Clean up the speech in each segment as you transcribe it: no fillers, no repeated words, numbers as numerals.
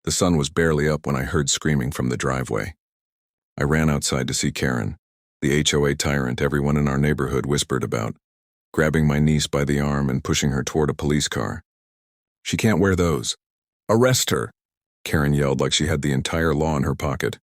The sun was barely up when I heard screaming from the driveway. I ran outside to see Karen, the HOA tyrant everyone in our neighborhood whispered about, grabbing my niece by the arm and pushing her toward a police car. "She can't wear those. Arrest her!" Karen yelled like she had the entire law in her pocket.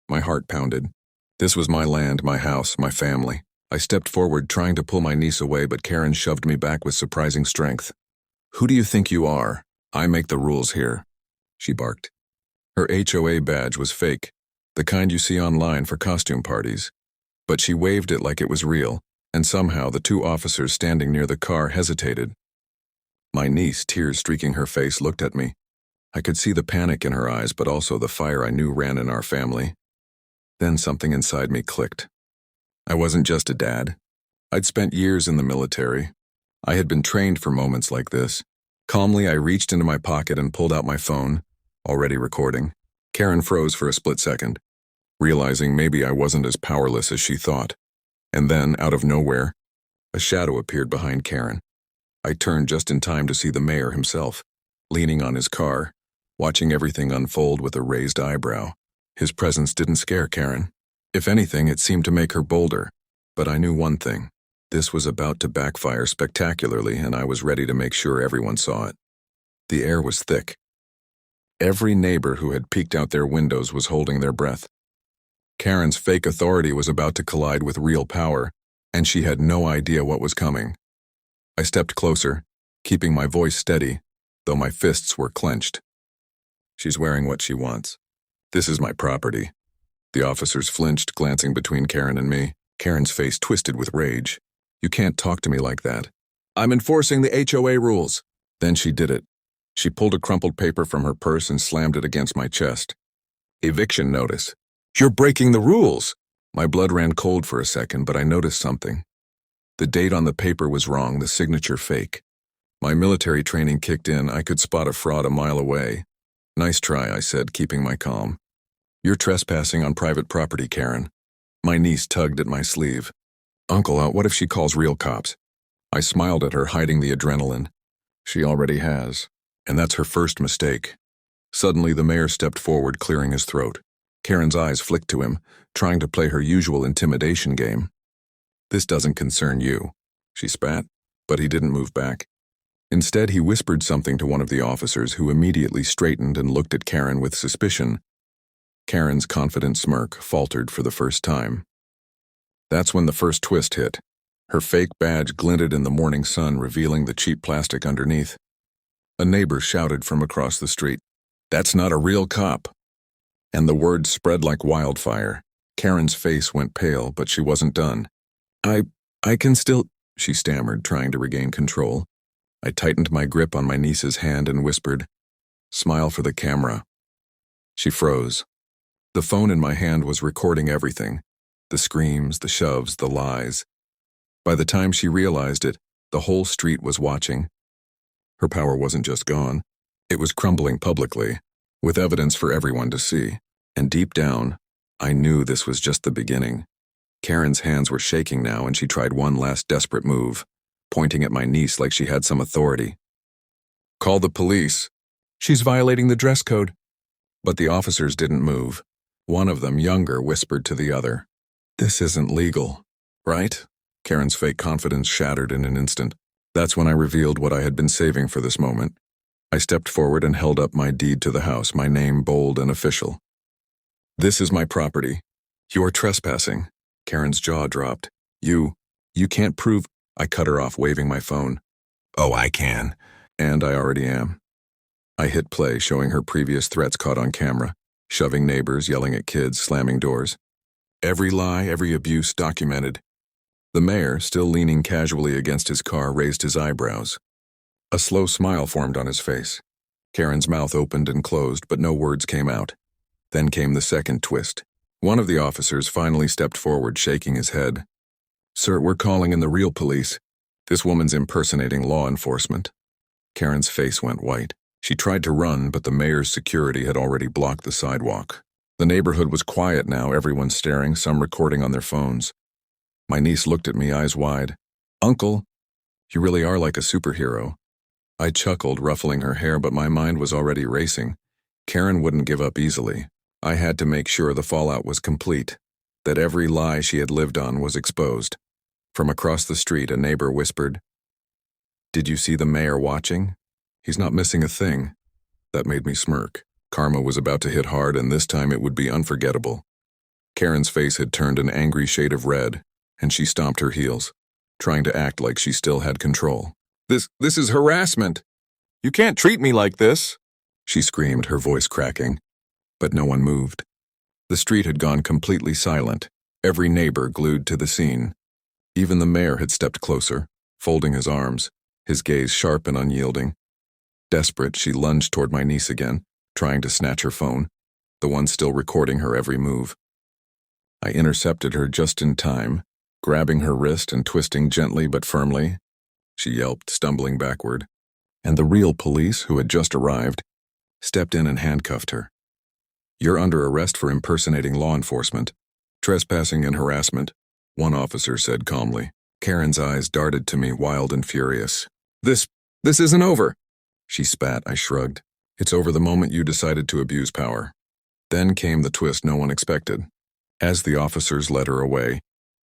My heart pounded. This was my land, my house, my family. I stepped forward trying to pull my niece away, but Karen shoved me back with surprising strength. "Who do you think you are? I make the rules here," she barked. Her HOA badge was fake, the kind you see online for costume parties. But she waved it like it was real, and somehow the two officers standing near the car hesitated. My niece, tears streaking her face, looked at me. I could see the panic in her eyes, but also the fire I knew ran in our family. Then something inside me clicked. I wasn't just a dad. I'd spent years in the military. I had been trained for moments like this. Calmly, I reached into my pocket and pulled out my phone, already recording. Karen froze for a split second, realizing maybe I wasn't as powerless as she thought. And then, out of nowhere, a shadow appeared behind Karen. I turned just in time to see the mayor himself, leaning on his car, watching everything unfold with a raised eyebrow. His presence didn't scare Karen. If anything, it seemed to make her bolder. But I knew one thing. This was about to backfire spectacularly, and I was ready to make sure everyone saw it. The air was thick. Every neighbor who had peeked out their windows was holding their breath. Karen's fake authority was about to collide with real power, and she had no idea what was coming. I stepped closer, keeping my voice steady, though my fists were clenched. "She's wearing what she wants. This is my property." The officers flinched, glancing between Karen and me. Karen's face twisted with rage. "You can't talk to me like that. I'm enforcing the HOA rules." Then she did it. She pulled a crumpled paper from her purse and slammed it against my chest. "Eviction notice. You're breaking the rules." My blood ran cold for a second, but I noticed something. The date on the paper was wrong, the signature fake. My military training kicked in. I could spot a fraud a mile away. "Nice try," I said, keeping my calm. "You're trespassing on private property, Karen." My niece tugged at my sleeve. "Uncle, what if she calls real cops?" I smiled at her, hiding the adrenaline. "She already has, and that's her first mistake." Suddenly, the mayor stepped forward, clearing his throat. Karen's eyes flicked to him, trying to play her usual intimidation game. "This doesn't concern you," she spat, but he didn't move back. Instead, he whispered something to one of the officers, who immediately straightened and looked at Karen with suspicion. Karen's confident smirk faltered for the first time. That's when the first twist hit. Her fake badge glinted in the morning sun, revealing the cheap plastic underneath. A neighbor shouted from across the street, "That's not a real cop." And the word spread like wildfire. Karen's face went pale, but she wasn't done. I can still," she stammered, trying to regain control. I tightened my grip on my niece's hand and whispered, "Smile for the camera." She froze. The phone in my hand was recording everything. The screams, the shoves, the lies. By the time she realized it, the whole street was watching. Her power wasn't just gone. It was crumbling publicly, with evidence for everyone to see. And deep down, I knew this was just the beginning. Karen's hands were shaking now, and she tried one last desperate move, pointing at my niece like she had some authority. "Call the police. She's violating the dress code." But the officers didn't move. One of them, younger, whispered to the other, "This isn't legal, right?" Karen's fake confidence shattered in an instant. That's when I revealed what I had been saving for this moment. I stepped forward and held up my deed to the house, my name bold and official. "This is my property. You're trespassing." Karen's jaw dropped. You can't prove—" I cut her off, waving my phone. "Oh, I can. And I already am." I hit play, showing her previous threats caught on camera. Shoving neighbors, yelling at kids, slamming doors. Every lie, every abuse documented. The mayor, still leaning casually against his car, raised his eyebrows. A slow smile formed on his face. Karen's mouth opened and closed, but no words came out. Then came the second twist. One of the officers finally stepped forward, shaking his head. "Sir, we're calling in the real police. This woman's impersonating law enforcement." Karen's face went white. She tried to run, but the mayor's security had already blocked the sidewalk. The neighborhood was quiet now, everyone staring, some recording on their phones. My niece looked at me, eyes wide. "Uncle, you really are like a superhero." I chuckled, ruffling her hair, but my mind was already racing. Karen wouldn't give up easily. I had to make sure the fallout was complete, that every lie she had lived on was exposed. From across the street, a neighbor whispered, "Did you see the mayor watching? He's not missing a thing." That made me smirk. Karma was about to hit hard, and this time it would be unforgettable. Karen's face had turned an angry shade of red, and she stomped her heels, trying to act like she still had control. This is harassment. You can't treat me like this," she screamed, her voice cracking. But no one moved. The street had gone completely silent, every neighbor glued to the scene. Even the mayor had stepped closer, folding his arms, his gaze sharp and unyielding. Desperate, she lunged toward my niece again, trying to snatch her phone, the one still recording her every move. I intercepted her just in time, grabbing her wrist and twisting gently but firmly. She yelped, stumbling backward, and the real police, who had just arrived, stepped in and handcuffed her. "You're under arrest for impersonating law enforcement, trespassing and harassment," one officer said calmly. Karen's eyes darted to me, wild and furious. This isn't over," she spat. I shrugged. "It's over the moment you decided to abuse power." Then came the twist no one expected. As the officers led her away,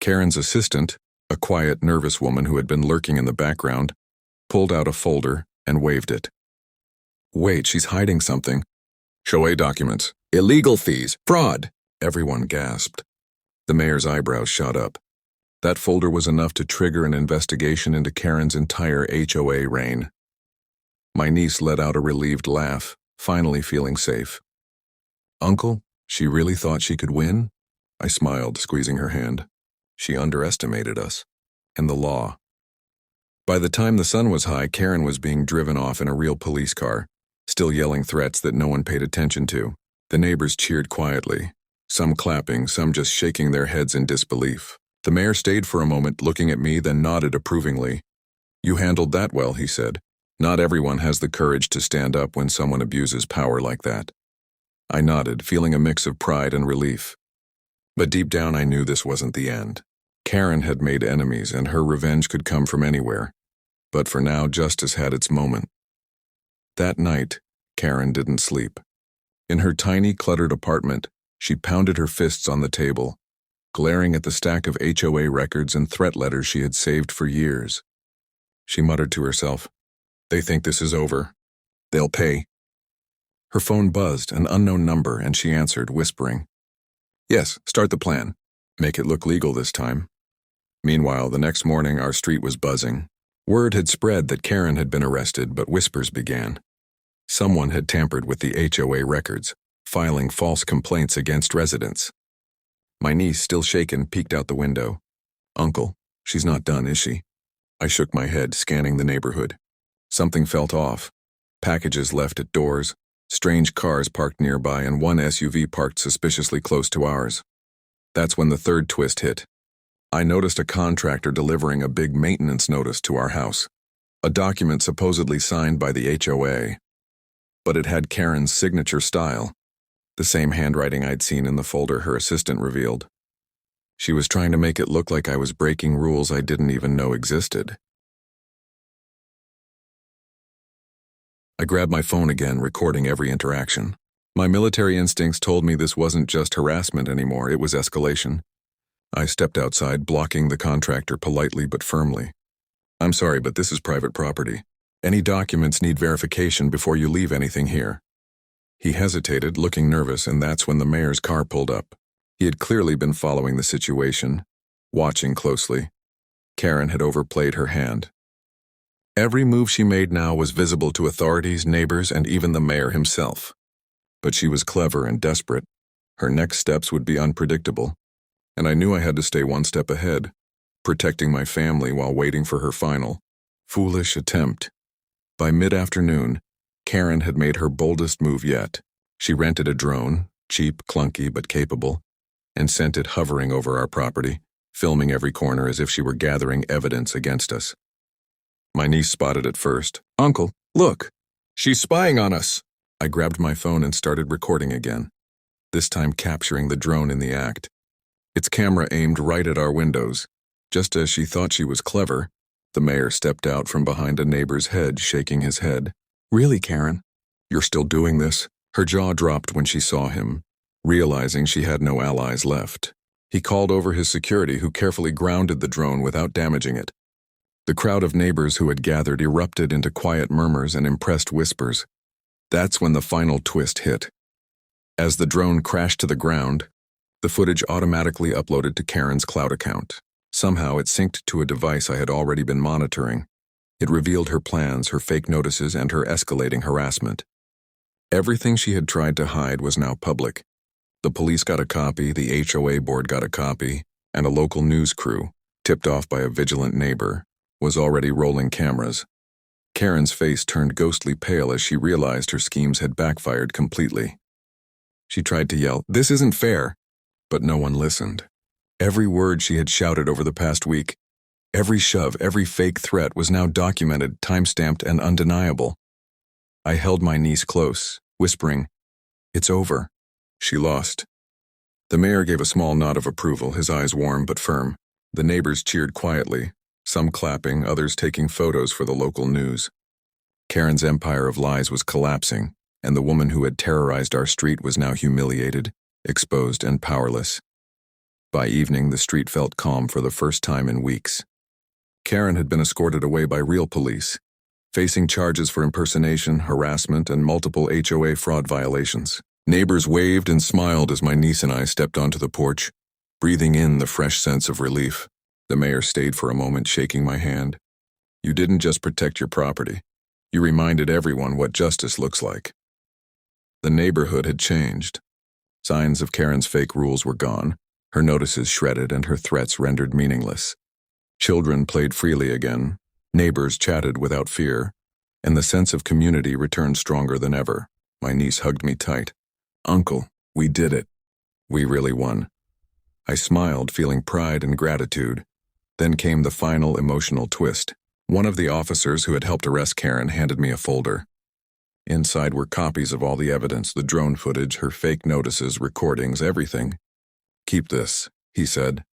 Karen's assistant, a quiet, nervous woman who had been lurking in the background, pulled out a folder and waved it. "Wait, she's hiding something. HOA documents, illegal fees, fraud," everyone gasped. The mayor's eyebrows shot up. That folder was enough to trigger an investigation into Karen's entire HOA reign. My niece let out a relieved laugh, finally feeling safe. "Uncle, she really thought she could win?" I smiled, squeezing her hand. "She underestimated us. And the law." By the time the sun was high, Karen was being driven off in a real police car, still yelling threats that no one paid attention to. The neighbors cheered quietly, some clapping, some just shaking their heads in disbelief. The mayor stayed for a moment, looking at me, then nodded approvingly. "You handled that well," he said. "Not everyone has the courage to stand up when someone abuses power like that." I nodded, feeling a mix of pride and relief. But deep down I knew this wasn't the end. Karen had made enemies, and her revenge could come from anywhere. But for now, justice had its moment. That night, Karen didn't sleep. In her tiny, cluttered apartment, she pounded her fists on the table, glaring at the stack of HOA records and threat letters she had saved for years. She muttered to herself, "They think this is over. They'll pay." Her phone buzzed, an unknown number, and she answered, whispering, "Yes, start the plan. Make it look legal this time." Meanwhile, the next morning, our street was buzzing. Word had spread that Karen had been arrested, but whispers began. Someone had tampered with the HOA records, filing false complaints against residents. My niece, still shaken, peeked out the window. "Uncle, she's not done, is she?" I shook my head, scanning the neighborhood. Something felt off. Packages left at doors, strange cars parked nearby, and one SUV parked suspiciously close to ours. That's when the third twist hit. I noticed a contractor delivering a big maintenance notice to our house, a document supposedly signed by the HOA. But it had Karen's signature style, the same handwriting I'd seen in the folder her assistant revealed. She was trying to make it look like I was breaking rules I didn't even know existed. I grabbed my phone again, recording every interaction. My military instincts told me this wasn't just harassment anymore, it was escalation. I stepped outside, blocking the contractor politely but firmly. "I'm sorry, but this is private property. Any documents need verification before you leave anything here." He hesitated, looking nervous, and that's when the mayor's car pulled up. He had clearly been following the situation, watching closely. Karen had overplayed her hand. Every move she made now was visible to authorities, neighbors, and even the mayor himself. But she was clever and desperate. Her next steps would be unpredictable, and I knew I had to stay one step ahead, protecting my family while waiting for her final, foolish attempt. By mid-afternoon, Karen had made her boldest move yet. She rented a drone, cheap, clunky, but capable, and sent it hovering over our property, filming every corner as if she were gathering evidence against us. My niece spotted it first. "Uncle, look! She's spying on us!" I grabbed my phone and started recording again, this time capturing the drone in the act. Its camera aimed right at our windows. Just as she thought she was clever, the mayor stepped out from behind a neighbor's hedge, shaking his head. "Really, Karen? You're still doing this?" Her jaw dropped when she saw him, realizing she had no allies left. He called over his security, who carefully grounded the drone without damaging it. The crowd of neighbors who had gathered erupted into quiet murmurs and impressed whispers. That's when the final twist hit. As the drone crashed to the ground, the footage automatically uploaded to Karen's cloud account. Somehow it synced to a device I had already been monitoring. It revealed her plans, her fake notices, and her escalating harassment. Everything she had tried to hide was now public. The police got a copy, the HOA board got a copy, and a local news crew, tipped off by a vigilant neighbor, was already rolling cameras. Karen's face turned ghostly pale as she realized her schemes had backfired completely. She tried to yell, "This isn't fair," but no one listened. Every word she had shouted over the past week, every shove, every fake threat was now documented, time-stamped, and undeniable. I held my niece close, whispering, "It's over. She lost." The mayor gave a small nod of approval, his eyes warm but firm. The neighbors cheered quietly, some clapping, others taking photos for the local news. Karen's empire of lies was collapsing, and the woman who had terrorized our street was now humiliated, exposed, and powerless. By evening, the street felt calm for the first time in weeks. Karen had been escorted away by real police, facing charges for impersonation, harassment, and multiple HOA fraud violations. Neighbors waved and smiled as my niece and I stepped onto the porch, breathing in the fresh sense of relief. The mayor stayed for a moment, shaking my hand. "You didn't just protect your property. You reminded everyone what justice looks like." The neighborhood had changed. Signs of Karen's fake rules were gone, her notices shredded, and her threats rendered meaningless. Children played freely again, neighbors chatted without fear, and the sense of community returned stronger than ever. My niece hugged me tight. "Uncle, we did it. We really won." I smiled, feeling pride and gratitude. Then came the final emotional twist. One of the officers who had helped arrest Karen handed me a folder. Inside were copies of all the evidence, the drone footage, her fake notices, recordings, everything. "Keep this," he said,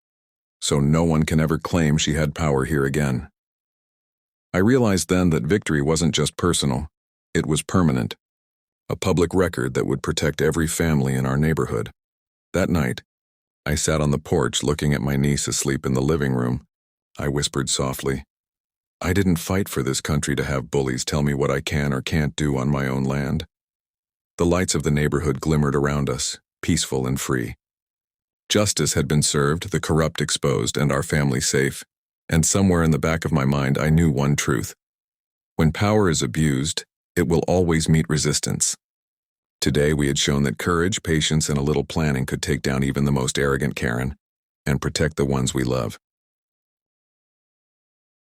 "so no one can ever claim she had power here again." I realized then that victory wasn't just personal, it was permanent. A public record that would protect every family in our neighborhood. That night, I sat on the porch looking at my niece asleep in the living room. I whispered softly, "I didn't fight for this country to have bullies tell me what I can or can't do on my own land." The lights of the neighborhood glimmered around us, peaceful and free. Justice had been served, the corrupt exposed, and our family safe. And somewhere in the back of my mind, I knew one truth. When power is abused, it will always meet resistance. Today we had shown that courage, patience, and a little planning could take down even the most arrogant Karen and protect the ones we love.